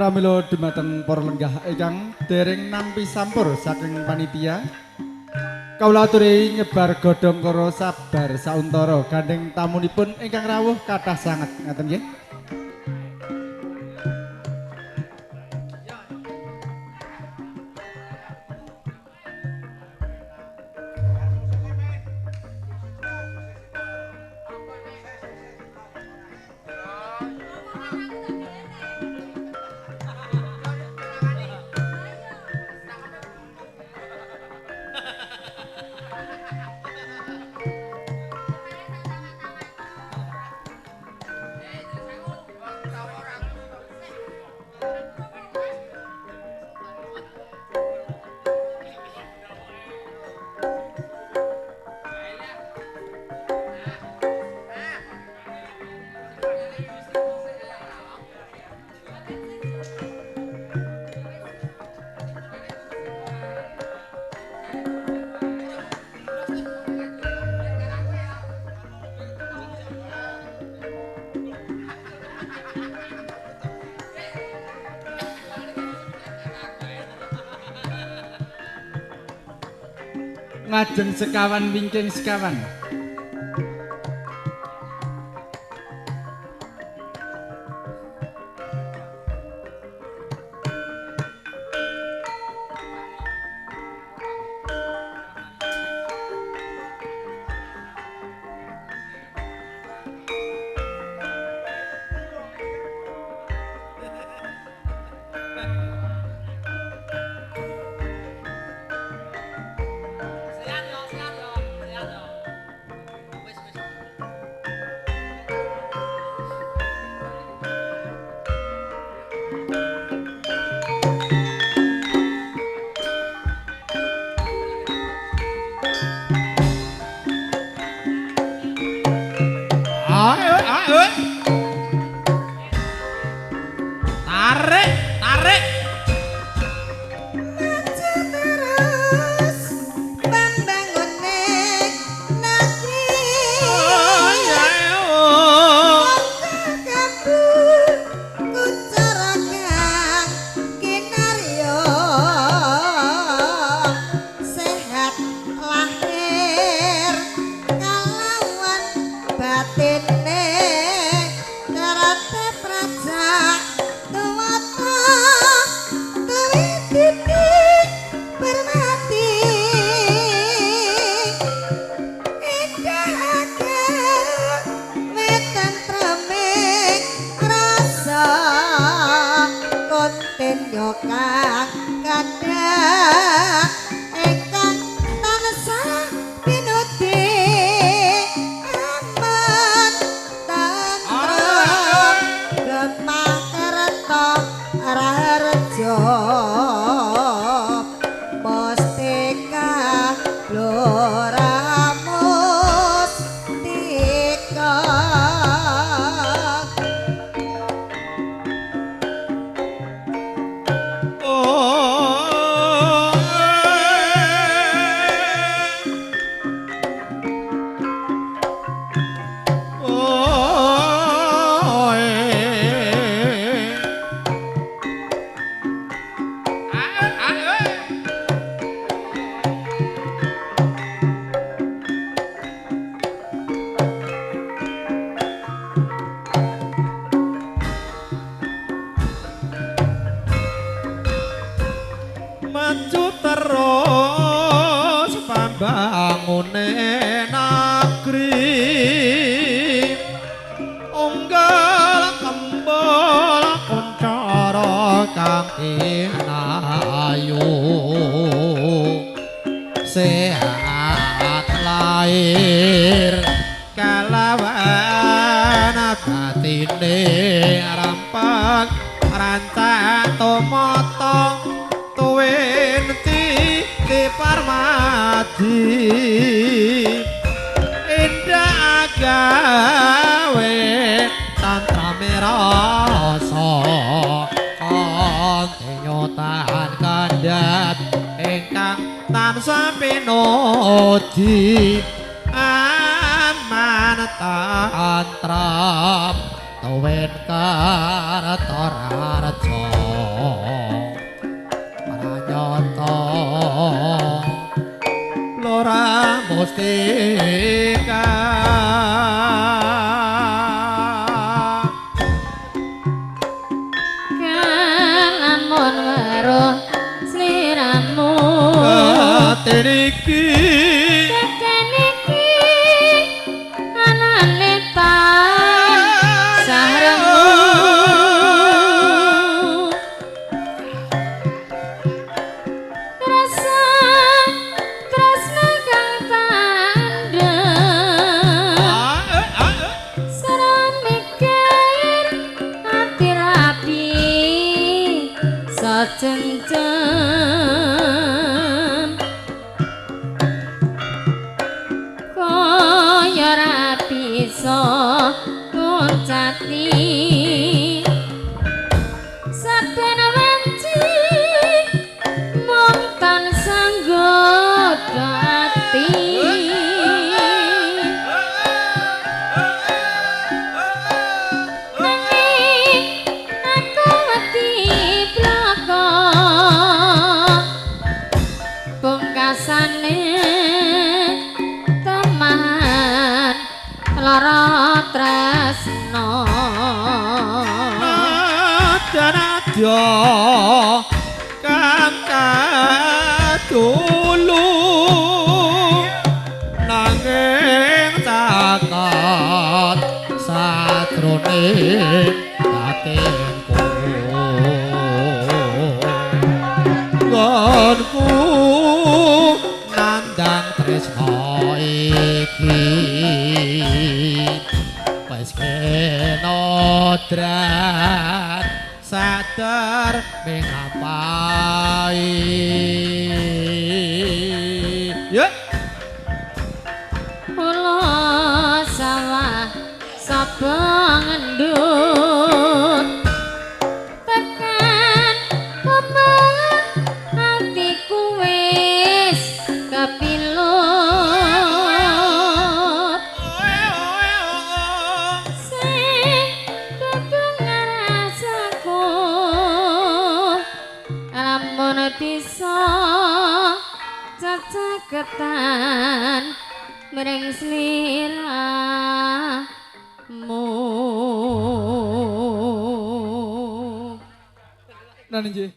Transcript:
pramila dumateng para lenggah ingkang dereng nampi sampur saking panitia. Kawula aturi nyebar godhong karo sabar sauntara gandeng tamunipun ingkang rawuh kathah sanget ngaten nggih. Ngajeng sekawan wingking sekawan. Tantram tuwin kartararjo mustika kalamun weruh sliramu teniki tekeniki anane ta saremu rasa tresna kang tandem sareng mikir ati rapi sajencem kaya ra bisa ngucati saben wanci mung tansah nggodha ati nanging aku wedi blaka pungkasane teman lara tresno nada kang kadulung nanging takot satrone batinku gonku nandang tresno iki wis kenodrat sadar mengapai yuk Pulau sawah sapa ngendut tekan pembangun hatiku wis kepilut sing kudu ngarasaku lamun bisa cacaketan mring sliramu Nah, nggih.